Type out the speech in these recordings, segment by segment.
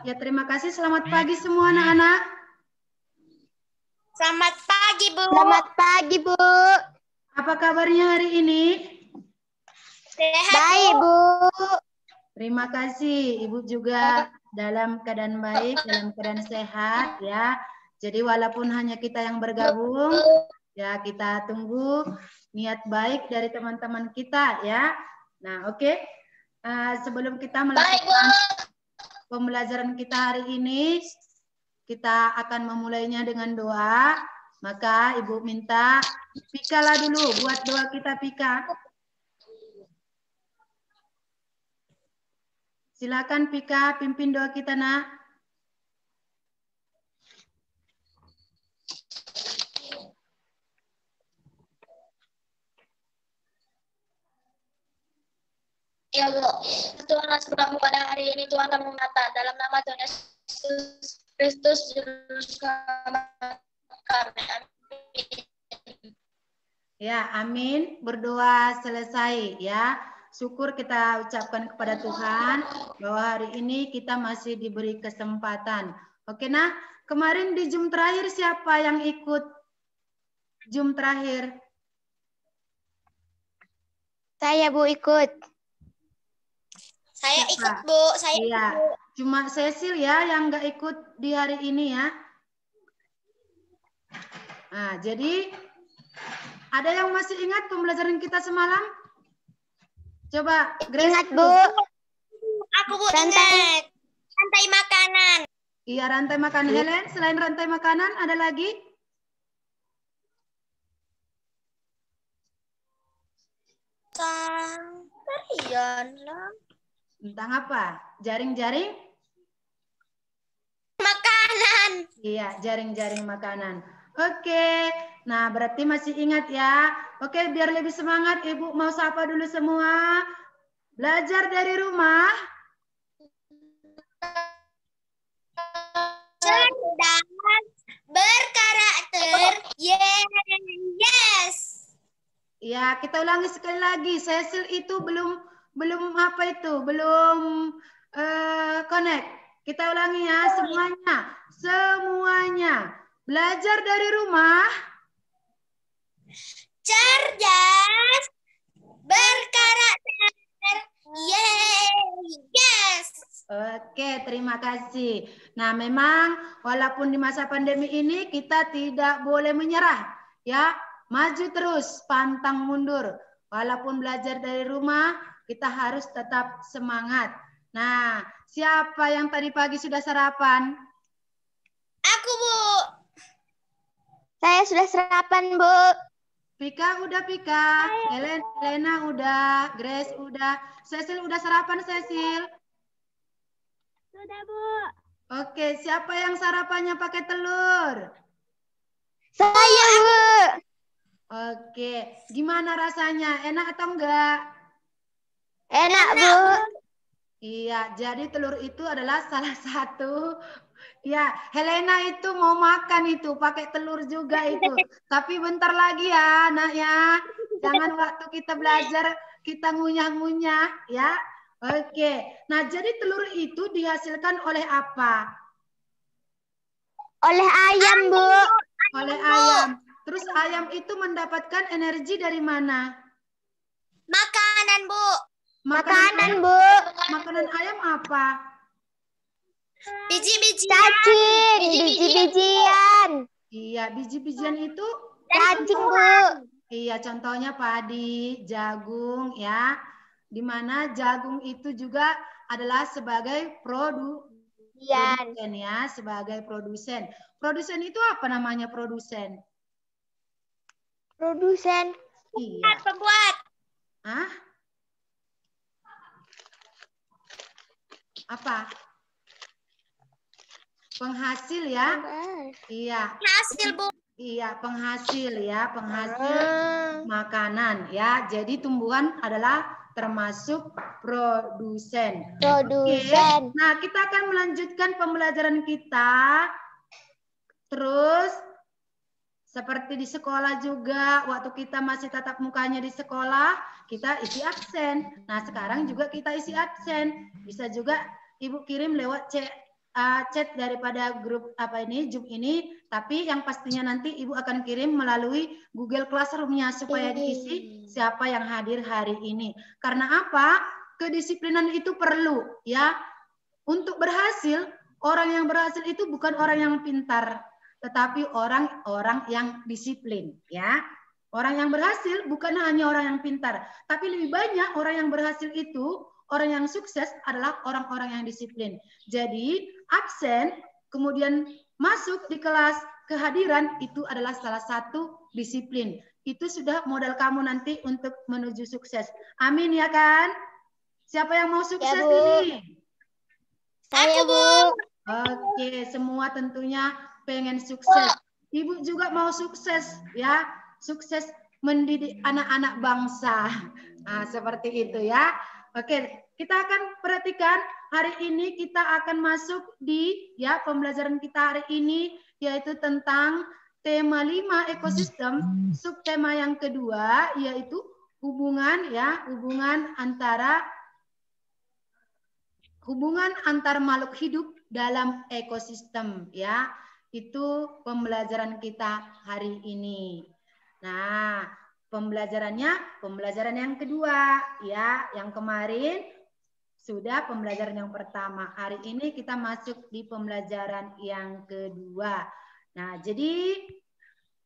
Ya, terima kasih. Selamat pagi semua anak-anak. Selamat pagi, Bu. Selamat pagi, Bu. Apa kabarnya hari ini? Sehat, Baik, Bu. Terima kasih. Ibu juga dalam keadaan baik, dalam keadaan sehat ya. Jadi walaupun hanya kita yang bergabung, ya kita tunggu niat baik dari teman-teman kita ya. Nah, oke. Sebelum kita melakukan pembelajaran kita hari ini, kita akan memulainya dengan doa. Maka Ibu minta Pika lah dulu buat doa kita, Pika. Silakan Pika, pimpin doa kita, Nak. Ya, Bu. Tuhan, sebelum pada hari ini Tuhan kami mengata dalam nama Tuhan Yesus Kristus Juru Selamat kami. Ya, amin. Berdoa selesai ya. Syukur kita ucapkan kepada Tuhan bahwa hari ini kita masih diberi kesempatan. Oke, nah, kemarin di Zoom terakhir siapa yang ikut Zoom terakhir? Saya, Bu, ikut. Saya Siapa? ikut, Bu. Saya Iya, ikut, Bu. cuma Cecil ya yang nggak ikut di hari ini ya. Nah, jadi ada yang masih ingat pembelajaran kita semalam? Coba, Grace. Ingat, Bu. Aku, Bu, Rantai. ingat. Rantai makanan. Iya, rantai makanan. Helen, selain rantai makanan, ada lagi? Tarian lah. Tentang apa? Jaring-jaring? Makanan. Iya, jaring-jaring makanan. Oke, nah berarti masih ingat ya. Oke, biar lebih semangat, Ibu mau sapa dulu semua. Belajar dari rumah. Cerdas, berkarakter, yes. Ya, kita ulangi sekali lagi. Cecil itu belum apa itu? Belum connect. Kita ulangi ya semuanya. Semuanya. Belajar dari rumah. Cerdas, berkarakter, yes. Oke, terima kasih. Nah, memang walaupun di masa pandemi ini kita tidak boleh menyerah, ya. Maju terus, pantang mundur. Walaupun belajar dari rumah, kita harus tetap semangat. Nah, siapa yang tadi pagi sudah sarapan? Aku, Bu. Saya sudah sarapan, Bu. Pika udah, Pika. Helena udah, Grace udah. Cecil udah sarapan, Cecil? Sudah, Bu. Oke, siapa yang sarapannya pakai telur? Saya, Bu. Oke, gimana rasanya? Enak atau enggak? Enak, Bu. Iya, jadi telur itu adalah salah satu. Ya, Helena itu mau makan itu, pakai telur juga itu. Tapi bentar lagi ya, nak ya. Jangan waktu kita belajar, kita ngunyah-ngunyah, ya. Oke, nah jadi telur itu dihasilkan oleh apa? Oleh ayam, Bu. Oleh ayam. Terus ayam itu mendapatkan energi dari mana? Makanan, Bu. Makanan, Bu. Makanan ayam apa? Biji-bijian. Cacing, biji-bijian. Iya, biji-bijian itu Cacing, Bu. iya, contohnya padi, jagung ya. Di mana jagung itu juga adalah sebagai produsen ya, sebagai produsen. Produsen itu apa namanya produsen? Produsen. Iya. Pembuat. Hah? Apa? Penghasil ya? Iya. Hasil, Bu. Iya, penghasil ya, penghasil makanan ya. Jadi tumbuhan adalah termasuk produsen. Produsen. Oke. Nah, kita akan melanjutkan pembelajaran kita. Terus seperti di sekolah juga, waktu kita masih tatap mukanya di sekolah, kita isi absen. Nah, sekarang juga kita isi absen. Bisa juga Ibu kirim lewat chat daripada grup Zoom ini, tapi yang pastinya nanti Ibu akan kirim melalui Google Classroom-nya supaya diisi siapa yang hadir hari ini. Karena apa? Kedisiplinan itu perlu ya. Untuk berhasil, orang yang berhasil itu bukan orang yang pintar, tetapi orang-orang yang disiplin ya. Orang yang berhasil bukan hanya orang yang pintar, tapi lebih banyak orang yang berhasil itu, orang yang sukses adalah orang-orang yang disiplin. Jadi absen, kemudian masuk di kelas, kehadiran itu adalah salah satu disiplin. Itu sudah modal kamu nanti untuk menuju sukses. Amin ya kan? Siapa yang mau sukses Ya, Bu. ini? Saya, Bu. Oke, semua tentunya pengen sukses. Ibu juga mau sukses ya, sukses mendidik anak-anak bangsa. Nah, seperti itu ya. Oke, kita akan perhatikan hari ini kita akan masuk di ya pembelajaran kita hari ini yaitu tentang tema 5 ekosistem, subtema yang kedua yaitu hubungan antar makhluk hidup dalam ekosistem ya. Itu pembelajaran kita hari ini. Nah, pembelajaran yang kedua ya. Yang kemarin sudah pembelajaran yang pertama. Hari ini kita masuk di pembelajaran yang kedua. Nah, jadi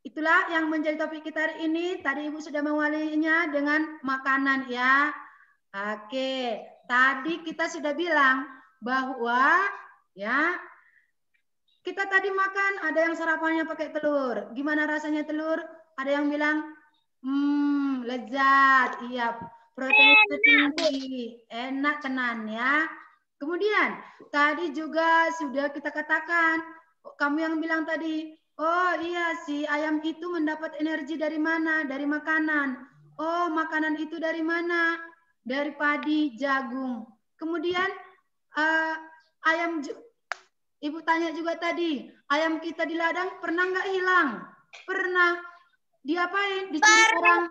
itulah yang menjadi topik kita hari ini. Tadi Ibu sudah mengawalinya dengan makanan ya. Oke, tadi kita sudah bilang bahwa ya kita tadi makan ada yang sarapannya pakai telur. Gimana rasanya telur? Ada yang bilang lezat, iya, proteinnya tinggi, enak tenan ya. Kemudian tadi juga sudah kita katakan, kamu yang bilang tadi, oh iya si ayam itu mendapat energi dari mana? Dari makanan. Oh, makanan itu dari mana? Dari padi, jagung. Kemudian ayam, Ibu tanya juga tadi, ayam kita di ladang pernah nggak hilang? Pernah. Diapain? Dicuri orang.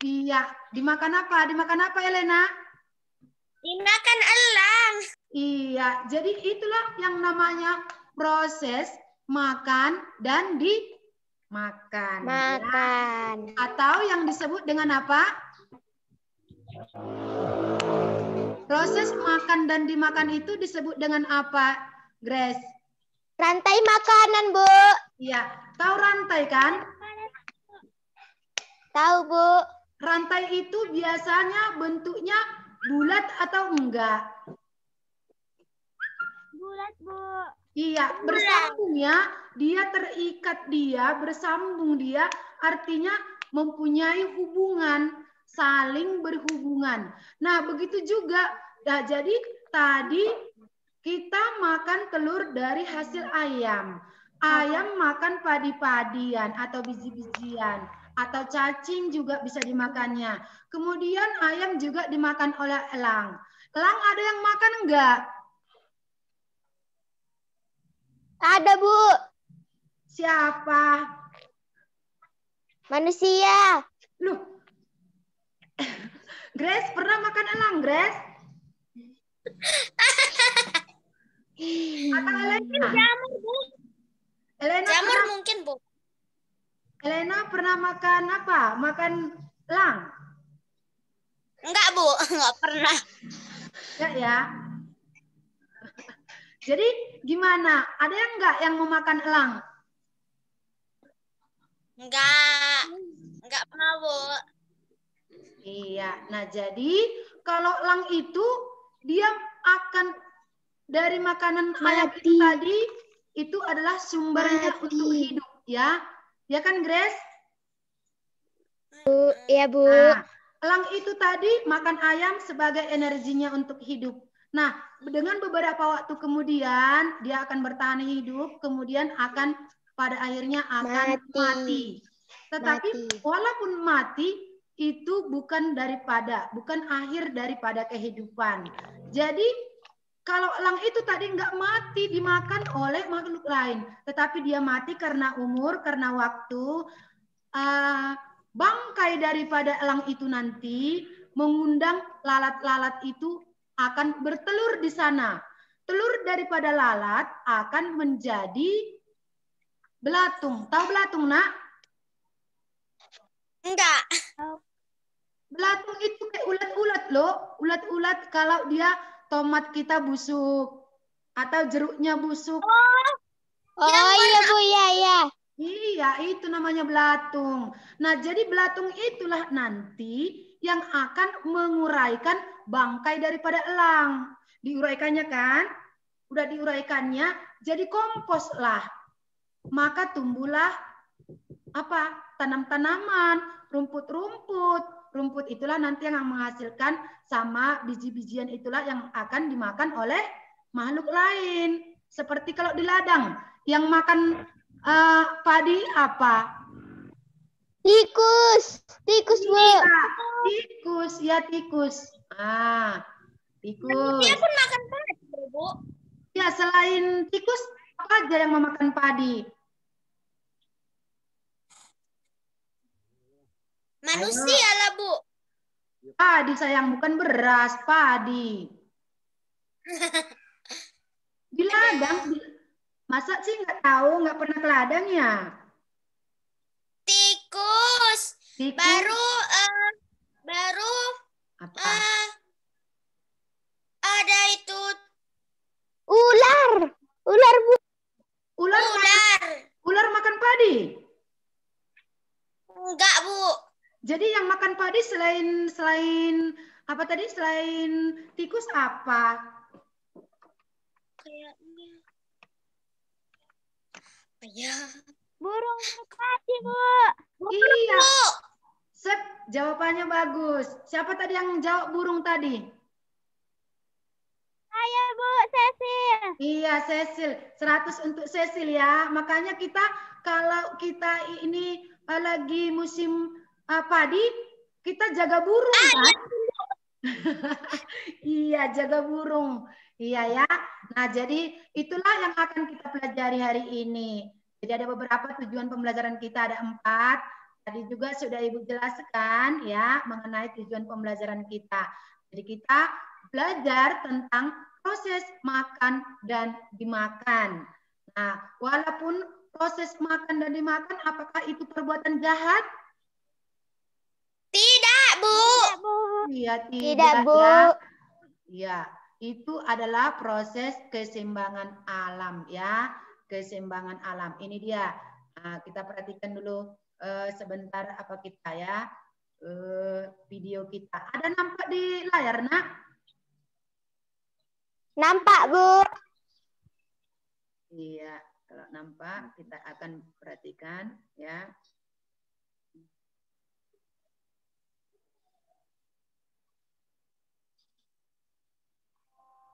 Iya. Dimakan apa? Dimakan apa, Elena? Dimakan elang. Iya. Jadi itulah yang namanya proses makan dan dimakan. Makan. Ya. Atau yang disebut dengan apa? Proses makan dan dimakan itu disebut dengan apa, Grace? Rantai makanan, Bu. Iya. Tahu rantai kan? Tahu, Bu. Rantai itu biasanya bentuknya bulat atau enggak? Bulat, Bu. Iya, bersambung ya. Dia terikat bersambung dia, artinya mempunyai hubungan, saling berhubungan. Nah, begitu juga. Nah, jadi tadi kita makan telur dari hasil ayam. Ayam makan padi-padian atau biji-bijian. Atau cacing juga bisa dimakannya. Kemudian ayam juga dimakan oleh elang. Elang ada yang makan enggak? Ada, Bu. Siapa? Manusia. Loh. Grace pernah makan elang, Grace? Atau Elena? Jamur, Bu. Elena Jamur pernah, mungkin, Bu. Elena pernah makan apa? Makan elang? Enggak, Bu. Enggak pernah. Enggak ya. Jadi gimana? Ada yang enggak yang memakan elang? Enggak pernah, Bu. Iya. Nah, jadi kalau elang itu dia akan dari makanan ayam itu tadi itu adalah sumbernya untuk hidup ya. Ya kan, Grace? Bu, ya, Bu. Nah, elang itu tadi makan ayam sebagai energinya untuk hidup. Nah, dengan beberapa waktu kemudian dia akan bertahan hidup, kemudian akan pada akhirnya akan mati. Tetapi walaupun mati itu bukan akhir daripada kehidupan. Jadi kalau elang itu tadi nggak mati dimakan oleh makhluk lain, tetapi dia mati karena umur, karena waktu. Bangkai daripada elang itu nanti mengundang lalat-lalat itu akan bertelur di sana. telur daripada lalat akan menjadi belatung. Tahu belatung, Nak? Enggak. Belatung itu kayak ulat-ulat loh. Ulat-ulat kalau dia tomat kita busuk atau jeruknya busuk. Oh iya Bu, iya. Iya, itu namanya belatung. Nah, jadi belatung itulah nanti yang akan menguraikan bangkai daripada elang. Diuraikannya kan? Udah diuraikannya, jadi kompos lah. Maka tumbuhlah apa? Tanam-tanaman, rumput-rumput. Rumput itulah nanti yang menghasilkan sama biji-bijian itulah yang akan dimakan oleh makhluk lain. Seperti kalau di ladang, yang makan padi apa? Tikus. Tikus Bu. Iya, tikus, ya tikus. Ah, tikus. Dia pun makan padi, Bu. Ya, selain tikus, apa aja yang memakan padi? Manusia lah, Bu. Padi sayang, bukan beras, padi. Di ladang, masa sih nggak tahu, nggak pernah ke ladang ya? Tikus. Tikus. Baru Apa? ada itu Ular. Ular Bu. Ular. Ular makan padi? Enggak, Bu. Jadi yang makan padi selain apa tadi? Selain tikus apa? Kayaknya. Ya. Burung merpati Bu. Iya. Sep, jawabannya bagus. Siapa tadi yang jawab burung tadi? Saya Bu, Cecil. Iya, Cecil. 100 untuk Cecil ya. Makanya kita kalau kita ini lagi musim padi, kita jaga burung kan? Iya, jaga burung. Iya ya. Nah, jadi itulah yang akan kita pelajari hari ini. Jadi ada beberapa tujuan pembelajaran kita, ada 4. Tadi juga sudah Ibu jelaskan ya mengenai tujuan pembelajaran kita. Jadi kita belajar tentang proses makan dan dimakan. Nah, walaupun proses makan dan dimakan, apakah itu perbuatan jahat? Tidak, Bu. Iya, Tidak Bu. Ya, itu adalah proses keseimbangan alam ya, keseimbangan alam. Ini dia. Nah, kita perhatikan dulu sebentar apa kita ya, video kita. Ada nampak di layar, Nak? Nampak Bu. Iya, kalau nampak kita akan perhatikan ya.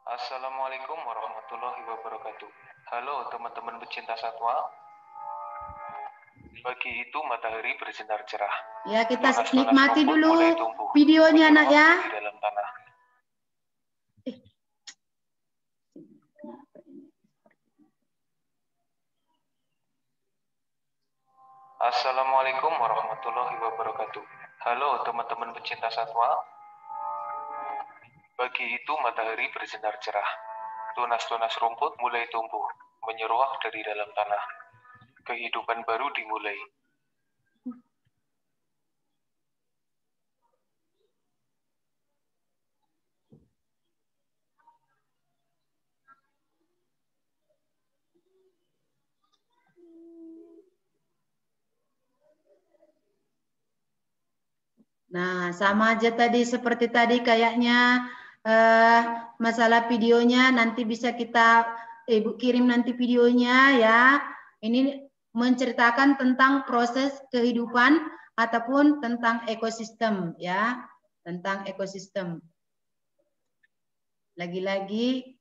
Assalamualaikum warahmatullahi wabarakatuh. Halo teman-teman pecinta satwa. Pagi itu matahari bersinar cerah. Ya, kita Tunas-tunas nikmati rumput dulu mulai tumbuh, videonya, Nak ya. di dalam tanah. Assalamualaikum warahmatullahi wabarakatuh. Halo teman-teman pecinta satwa. Pagi itu matahari bersinar cerah. Tunas-tunas rumput mulai tumbuh, menyeruak dari dalam tanah. Kehidupan baru dimulai. Nah, sama aja tadi seperti tadi kayaknya masalah videonya nanti bisa kita Ibu kirim nanti videonya ya. Ini menceritakan tentang proses kehidupan ataupun tentang ekosistem ya, tentang ekosistem. Lagi-lagi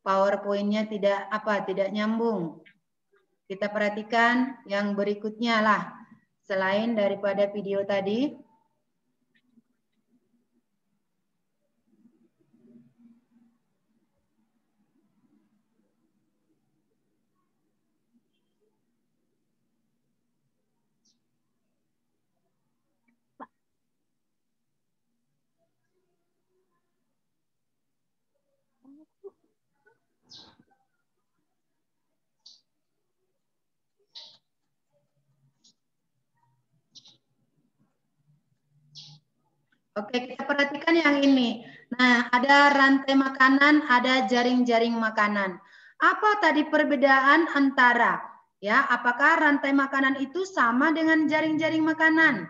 PowerPoint-nya tidak nyambung. Kita perhatikan yang berikutnya lah. Selain daripada video tadi, Oke, kita perhatikan yang ini. Nah, ada rantai makanan, ada jaring-jaring makanan. Apa tadi perbedaan antara, ya, apakah rantai makanan itu sama dengan jaring-jaring makanan?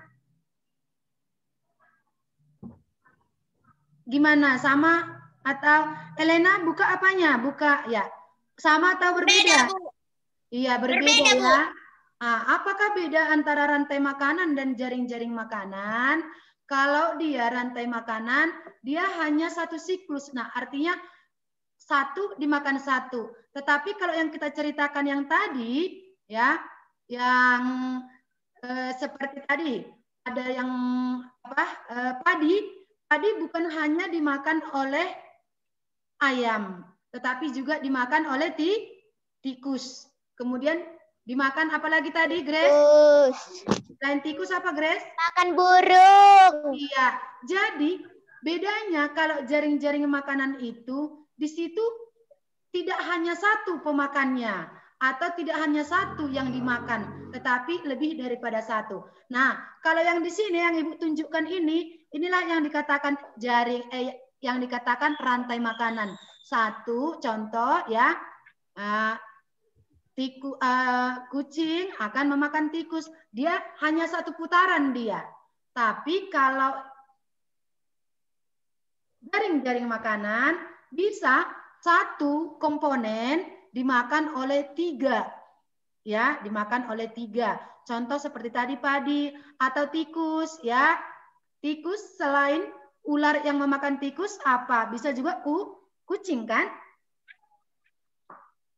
Gimana, sama atau Elena buka apanya? Buka ya. Sama atau berbeda? Beda, Bu. Iya, berbeda Berbeda, Bu. ya. Nah, apakah beda antara rantai makanan dan jaring-jaring makanan? Kalau dia rantai makanan, dia hanya satu siklus. Nah, artinya satu dimakan satu. Tetapi kalau yang kita ceritakan yang tadi, ya, yang seperti tadi, ada yang apa? Padi bukan hanya dimakan oleh ayam, tetapi juga dimakan oleh tikus. Kemudian dimakan apa lagi tadi, Grace? Terus Selain tikus apa, Grace? makan burung. Iya. Jadi bedanya kalau jaring-jaring makanan itu di situ tidak hanya satu pemakannya atau tidak hanya satu yang dimakan, tetapi lebih daripada satu. Nah, kalau yang di sini yang Ibu tunjukkan ini, inilah yang dikatakan jaring yang dikatakan rantai makanan. Satu contoh ya. Kucing akan memakan tikus. Dia hanya satu putaran dia. Tapi kalau jaring-jaring makanan bisa satu komponen dimakan oleh tiga. Ya, dimakan oleh tiga. Contoh seperti tadi padi atau tikus ya. Tikus selain ular yang memakan tikus apa? Bisa juga kucing kan?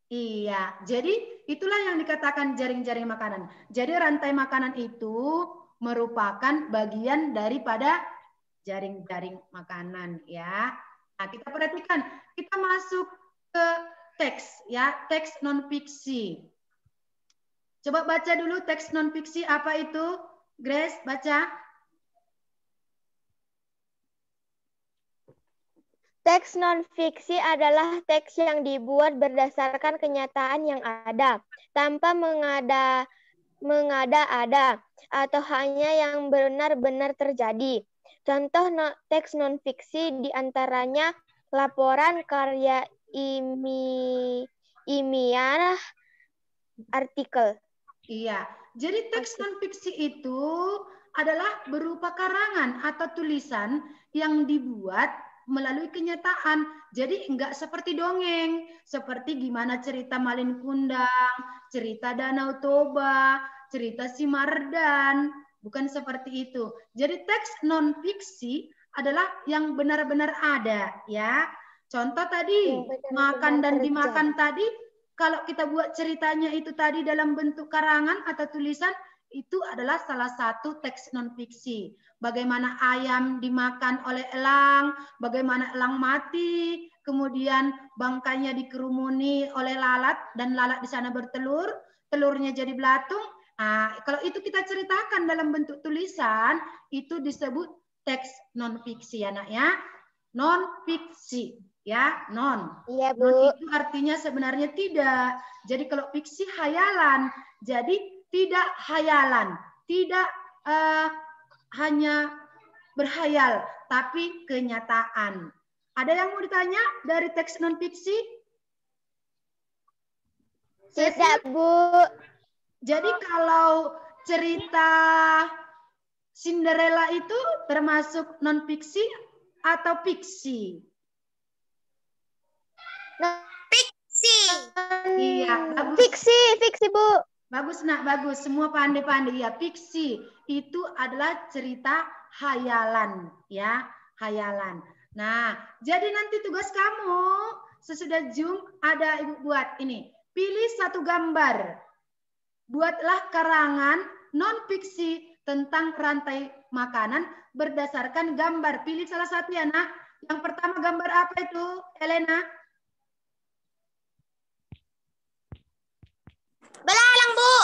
Iya, jadi itulah yang dikatakan jaring-jaring makanan. Jadi rantai makanan itu merupakan bagian daripada jaring-jaring makanan ya. Nah, kita perhatikan, kita masuk ke teks ya, teks non fiksi. Coba baca dulu teks non fiksi apa itu? Grace, baca. Teks non-fiksi adalah teks yang dibuat berdasarkan kenyataan yang ada, tanpa mengada-ada, atau hanya yang benar-benar terjadi. Contoh teks non-fiksi diantaranya laporan karya ilmiah, artikel. Iya, jadi teks non-fiksi itu adalah berupa karangan atau tulisan yang dibuat melalui kenyataan. Jadi enggak seperti dongeng, seperti gimana cerita Malin Kundang, cerita Danau Toba, cerita Si Mardan, bukan seperti itu. Jadi teks non fiksi adalah yang benar-benar ada ya. Contoh tadi makan dan dimakan tadi, kalau kita buat ceritanya itu tadi dalam bentuk karangan atau tulisan, itu adalah salah satu teks non fiksi. Bagaimana ayam dimakan oleh elang, bagaimana elang mati, kemudian bangkainya dikerumuni oleh lalat dan lalat di sana bertelur, telurnya jadi belatung. Nah, kalau itu kita ceritakan dalam bentuk tulisan, itu disebut teks non fiksi ya nak ya. Non fiksi ya, non. Iya, Bu. Non itu artinya sebenarnya tidak. Jadi kalau fiksi hayalan. Jadi tidak hayalan, tidak hanya berhayal, tapi kenyataan. Ada yang mau ditanya dari teks non-fiksi? Tidak, Bu. Jadi kalau cerita Cinderella itu termasuk non-fiksi atau fiksi? Fiksi. Iya, bagus. Fiksi, Bu. Bagus nak, bagus. Semua pandai-pandai ya. Fiksi itu adalah cerita hayalan ya, hayalan. Nah, jadi nanti tugas kamu sesudah Zoom ada Ibu buat ini. Pilih satu gambar. Buatlah karangan non fiksi tentang rantai makanan berdasarkan gambar. Pilih salah satu ya nak. Yang pertama gambar apa itu, Elena? Belalang, Bu.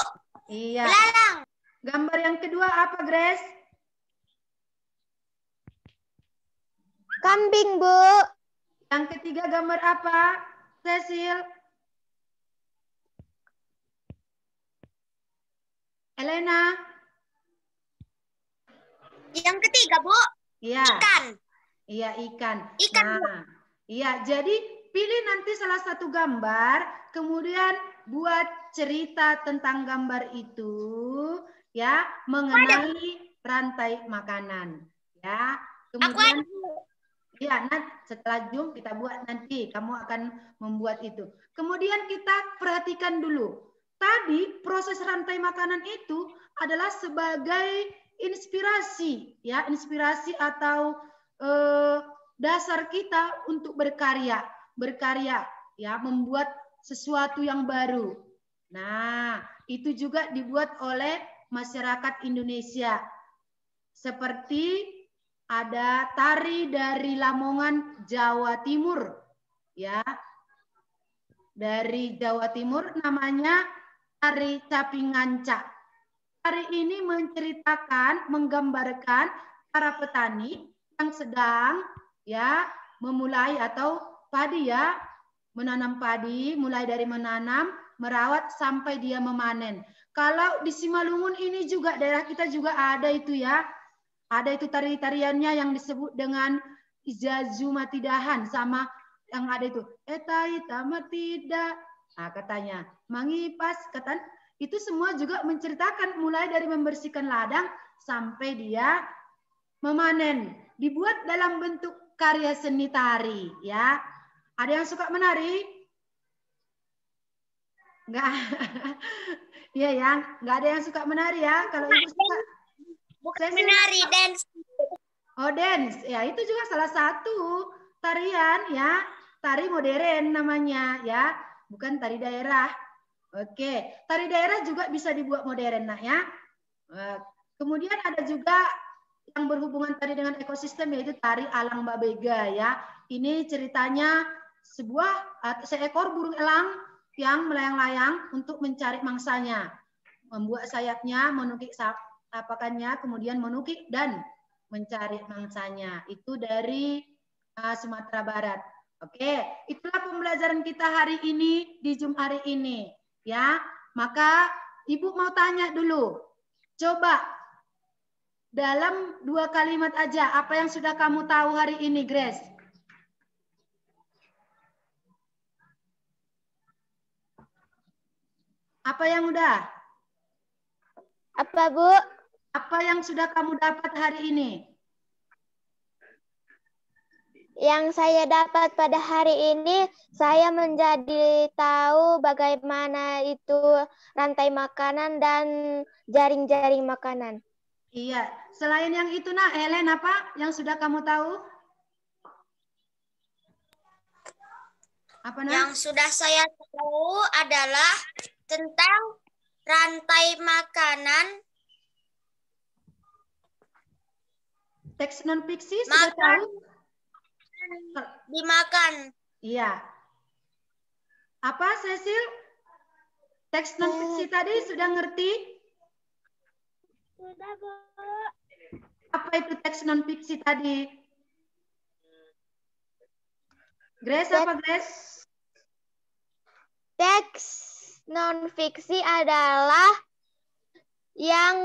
Iya. Belalang. Gambar yang kedua apa, Grace? Kambing, Bu. Yang ketiga gambar apa, Cecil? Elena? Yang ketiga, Bu. Iya. Ikan. Iya, ikan. Ikan, Bu. Nah, iya, jadi pilih nanti salah satu gambar, kemudian buat cerita tentang gambar itu, ya, mengenai rantai makanan, ya. Kemudian, ya, nanti setelah Zoom kita buat nanti, kamu akan membuat itu. Kemudian kita perhatikan dulu. Tadi proses rantai makanan itu adalah sebagai inspirasi, ya, inspirasi atau dasar kita untuk berkarya, ya, membuat sesuatu yang baru. Nah, itu juga dibuat oleh masyarakat Indonesia. Seperti ada tari dari Lamongan, Jawa Timur, ya. Dari Jawa Timur namanya tari Capinganca. Tari ini menceritakan, menggambarkan para petani yang sedang, ya, memulai atau padi, ya, menanam padi, mulai dari menanam, merawat sampai dia memanen. Kalau di Simalungun ini juga daerah kita juga ada itu, ya. Ada itu tari-tariannya yang disebut dengan Ijazu Matidahan, sama yang ada itu etai tamat tidak. Nah, katanya mangipas, katan itu semua juga menceritakan mulai dari membersihkan ladang sampai dia memanen. Dibuat dalam bentuk karya seni tari, ya. Ada yang suka menari? Enggak. Iya, ya, enggak ada yang suka menari, ya. Kalau Ibu suka bukan menari, dance. Oh, dance. Ya, itu juga salah satu tarian, ya. Tari modern namanya, ya. Bukan tari daerah. Oke, tari daerah juga bisa dibuat modern, nah, ya. Kemudian ada juga yang berhubungan tadi dengan ekosistem, yaitu tari Alang Babega, ya. Ini ceritanya seekor burung elang yang melayang-layang untuk mencari mangsanya. Membuat sayapnya, menukik apakannya, kemudian menukik dan mencari mangsanya. Itu dari Sumatera Barat. Oke, itulah pembelajaran kita hari ini di Zoom hari ini, ya. Maka Ibu mau tanya dulu. Coba dalam 2 kalimat aja, apa yang sudah kamu tahu hari ini, Grace? Apa yang udah? Apa, Bu? Apa yang sudah kamu dapat hari ini? Yang saya dapat pada hari ini, saya menjadi tahu bagaimana itu rantai makanan dan jaring-jaring makanan. Iya, selain yang itu, nak, Helen, apa yang sudah kamu tahu? Apa, nak? Yang sudah saya tahu adalah tentang rantai makanan. Teks non fiksi sudah tahu? Dimakan. Iya. Apa, Cecil? Teks non fiksi tadi sudah ngerti? Sudah, Bu. Apa itu teks non fiksi tadi? Grace, apa, Grace? Teks non fiksi adalah yang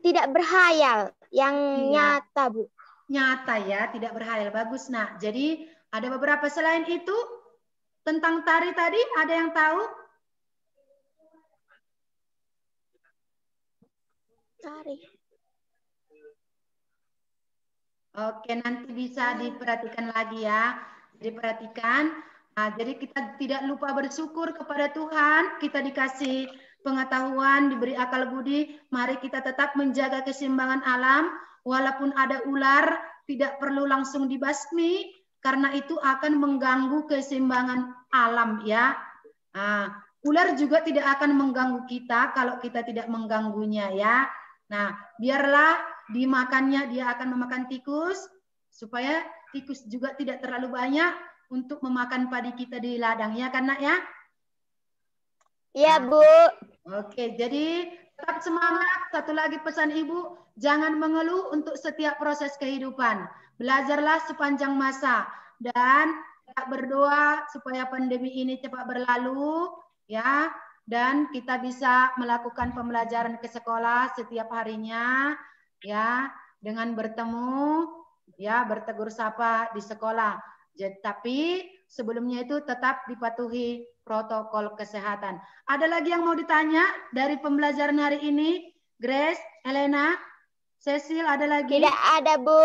tidak berhayal, yang nyata, Bu. Nyata, ya, tidak berhayal. Bagus, nak. Jadi ada beberapa selain itu tentang tari tadi, ada yang tahu? Tari. Oke, nanti bisa diperhatikan lagi, ya. Diperhatikan. Nah, jadi kita tidak lupa bersyukur kepada Tuhan. Kita dikasih pengetahuan, diberi akal budi. Mari kita tetap menjaga keseimbangan alam. Walaupun ada ular, tidak perlu langsung dibasmi, karena itu akan mengganggu keseimbangan alam, ya. Nah, ular juga tidak akan mengganggu kita kalau kita tidak mengganggunya, ya. Nah, biarlah dimakannya, dia akan memakan tikus, supaya tikus juga tidak terlalu banyak untuk memakan padi kita di ladang, ya kan, nak, ya? Iya, Bu. Oke, jadi Tetap semangat. Satu lagi pesan Ibu, jangan mengeluh untuk setiap proses kehidupan. Belajarlah sepanjang masa dan kita berdoa supaya pandemi ini cepat berlalu, ya. Dan kita bisa melakukan pembelajaran ke sekolah setiap harinya, ya, dengan bertemu, ya, bertegur sapa di sekolah. Tapi sebelumnya itu tetap dipatuhi protokol kesehatan. Ada lagi yang mau ditanya dari pembelajaran hari ini? Grace, Elena, Cecil, ada lagi? Tidak ada, Bu.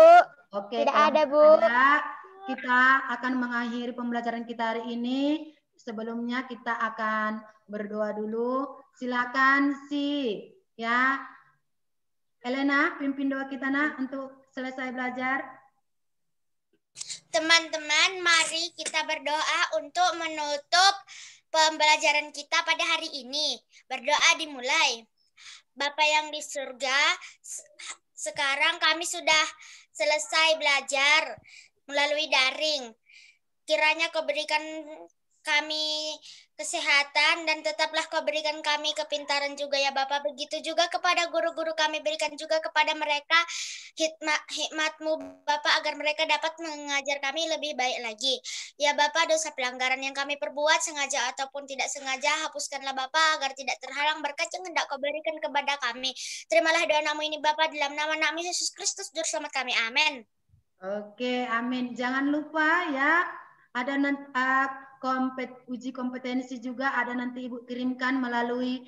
Oke, tidak kalau ada, Bu. ada, kita akan mengakhiri pembelajaran kita hari ini. Sebelumnya kita akan berdoa dulu. Silakan ya. Elena, pimpin doa kita untuk selesai belajar. Teman-teman, mari kita berdoa untuk menutup pembelajaran kita pada hari ini. Berdoa dimulai. Bapa yang di surga, sekarang kami sudah selesai belajar melalui daring. Kiranya Kau berikan kami kesehatan dan tetaplah Kau berikan kami kepintaran juga ya Bapak. Begitu juga kepada guru-guru kami, berikan juga kepada mereka hikmat-Mu Bapak agar mereka dapat mengajar kami lebih baik lagi. Ya Bapak, dosa pelanggaran yang kami perbuat sengaja ataupun tidak sengaja, hapuskanlah Bapak agar tidak terhalang berkat yang hendak Kau berikan kepada kami. Terimalah doa-Mu ini Bapak dalam nama Yesus Kristus Juru Selamat kami. Amin. Oke, amin. Jangan lupa ya, ada nanti uji kompetensi juga ada nanti Ibu kirimkan melalui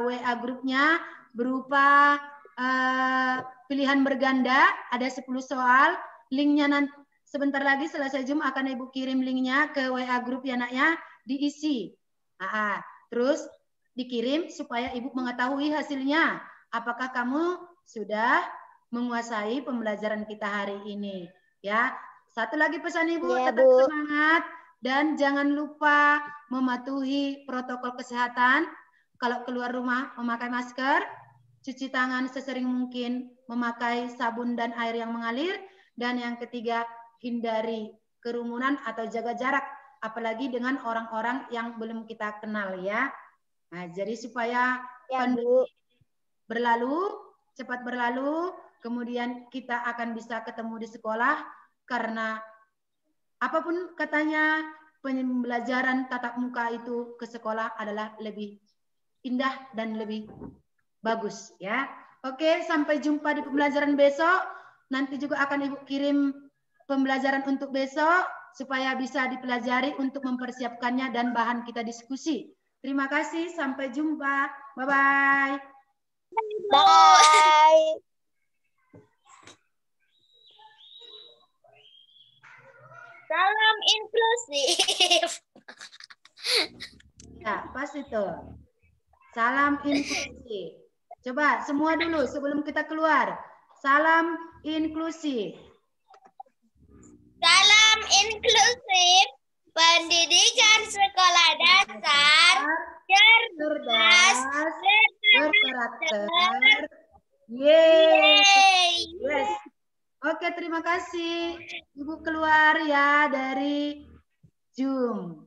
WA grupnya berupa pilihan berganda, ada 10 soal, linknya nanti sebentar lagi selesai Zoom akan Ibu kirim linknya ke WA grup ya naknya, diisi. Terus dikirim supaya Ibu mengetahui hasilnya. Apakah kamu sudah menguasai pembelajaran kita hari ini? Ya, satu lagi pesan Ibu, ya, tetap Bu. semangat dan jangan lupa mematuhi protokol kesehatan. Kalau keluar rumah memakai masker, cuci tangan sesering mungkin, memakai sabun dan air yang mengalir, dan yang ketiga hindari kerumunan atau jaga jarak, apalagi dengan orang-orang yang belum kita kenal ya. Nah, jadi supaya pandemi berlalu, cepat berlalu, kemudian kita akan bisa ketemu di sekolah, karena apapun katanya pembelajaran tatap muka itu ke sekolah adalah lebih indah dan lebih bagus ya. Oke, sampai jumpa di pembelajaran besok. Nanti juga akan Ibu kirim pembelajaran untuk besok supaya bisa dipelajari untuk mempersiapkannya dan bahan kita diskusi. Terima kasih, sampai jumpa. Bye-bye. Bye. Salam inklusif. Ya, pas itu. Salam inklusi. Coba semua dulu sebelum kita keluar. Salam inklusi. Salam inklusif. Pendidikan sekolah dasar cerdas, berkarakter. Yeay. Yes. Oke, terima kasih. Ibu keluar ya dari Zoom.